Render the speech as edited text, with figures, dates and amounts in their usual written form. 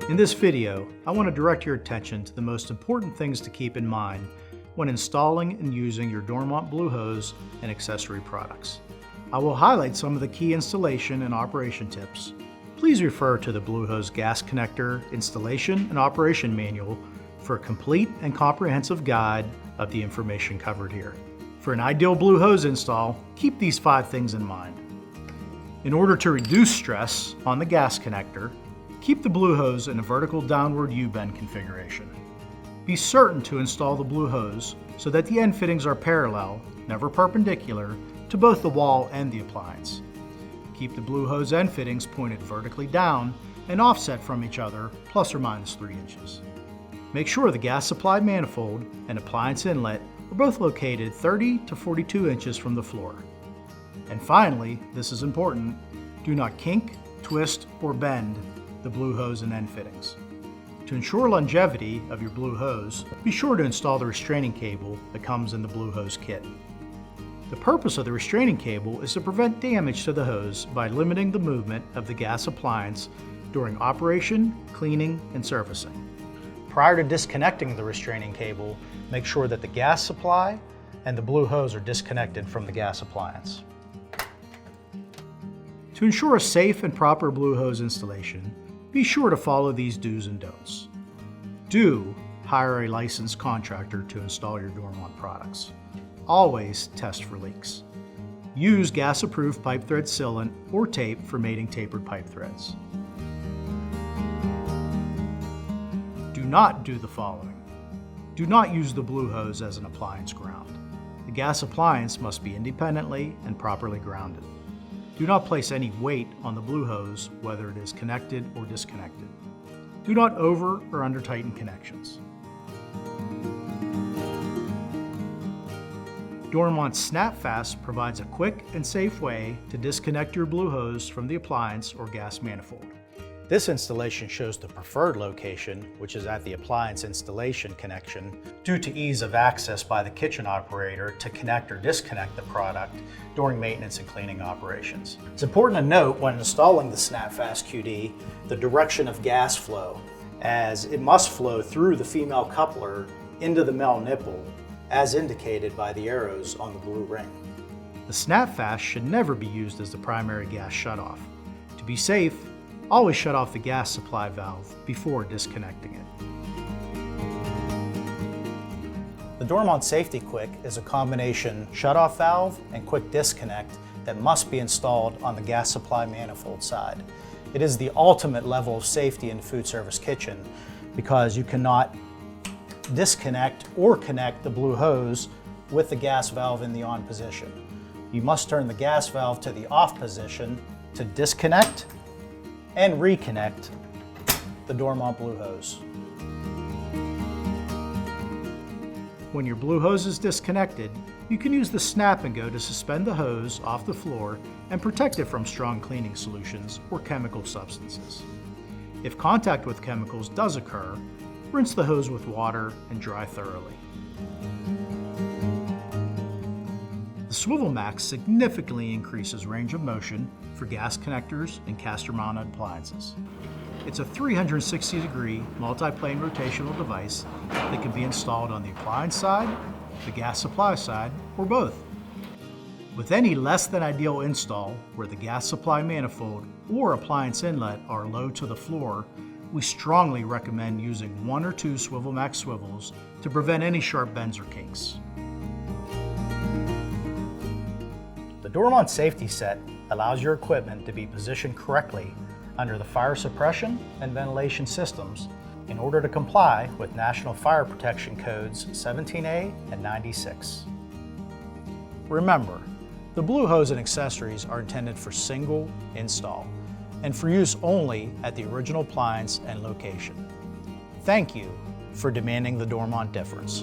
In this video, I want to direct your attention to the most important things to keep in mind when installing and using your Dormont Blue Hose and accessory products. I will highlight some of the key installation and operation tips. Please refer to the Blue Hose gas connector installation and operation manual for a complete and comprehensive guide of the information covered here. For an ideal Blue Hose install, keep these 5 things in mind. In order to reduce stress on the gas connector, keep the Blue Hose in a vertical downward U-bend configuration. Be certain to install the Blue Hose so that the end fittings are parallel, never perpendicular, to both the wall and the appliance. Keep the Blue Hose end fittings pointed vertically down and offset from each other, plus or minus 3 inches. Make sure the gas supply manifold and appliance inlet are both located 30 to 42 inches from the floor. And finally, this is important, do not kink, twist, or bend the Blue Hose and end fittings. To ensure longevity of your Blue Hose, be sure to install the restraining cable that comes in the Blue Hose kit. The purpose of the restraining cable is to prevent damage to the hose by limiting the movement of the gas appliance during operation, cleaning, and servicing. Prior to disconnecting the restraining cable, make sure that the gas supply and the Blue Hose are disconnected from the gas appliance. To ensure a safe and proper Blue Hose installation, be sure to follow these do's and don'ts. Do hire a licensed contractor to install your Dormont products. Always test for leaks. Use gas-approved pipe thread sealant or tape for mating tapered pipe threads. Do not do the following. Do not use the Blue Hose as an appliance ground. The gas appliance must be independently and properly grounded. Do not place any weight on the Blue Hose, whether it is connected or disconnected. Do not over or under tighten connections. Dormont Snap Fast provides a quick and safe way to disconnect your Blue Hose from the appliance or gas manifold. This installation shows the preferred location, which is at the appliance installation connection, due to ease of access by the kitchen operator to connect or disconnect the product during maintenance and cleaning operations. It's important to note when installing the SnapFast QD the direction of gas flow, as it must flow through the female coupler into the male nipple, as indicated by the arrows on the blue ring. The SnapFast should never be used as the primary gas shutoff. To be safe, always shut off the gas supply valve before disconnecting it. The Dormont Safety Quick is a combination shutoff valve and quick disconnect that must be installed on the gas supply manifold side. It is the ultimate level of safety in the food service kitchen because you cannot disconnect or connect the Blue Hose with the gas valve in the on position. You must turn the gas valve to the off position to disconnect and reconnect the Dormont Blue Hose. When your Blue Hose is disconnected, you can use the snap and go to suspend the hose off the floor and protect it from strong cleaning solutions or chemical substances. If contact with chemicals does occur, rinse the hose with water and dry thoroughly. The Swivel Max significantly increases range of motion for gas connectors and caster-mounted appliances. It's a 360-degree multi-plane rotational device that can be installed on the appliance side, the gas supply side, or both. With any less than ideal install where the gas supply manifold or appliance inlet are low to the floor, we strongly recommend using 1 or 2 Swivel Max swivels to prevent any sharp bends or kinks. The Dormont Safety Set allows your equipment to be positioned correctly under the fire suppression and ventilation systems in order to comply with National Fire Protection Codes 17A and 96. Remember, the Blue Hose and accessories are intended for single install and for use only at the original appliance and location. Thank you for demanding the Dormont difference.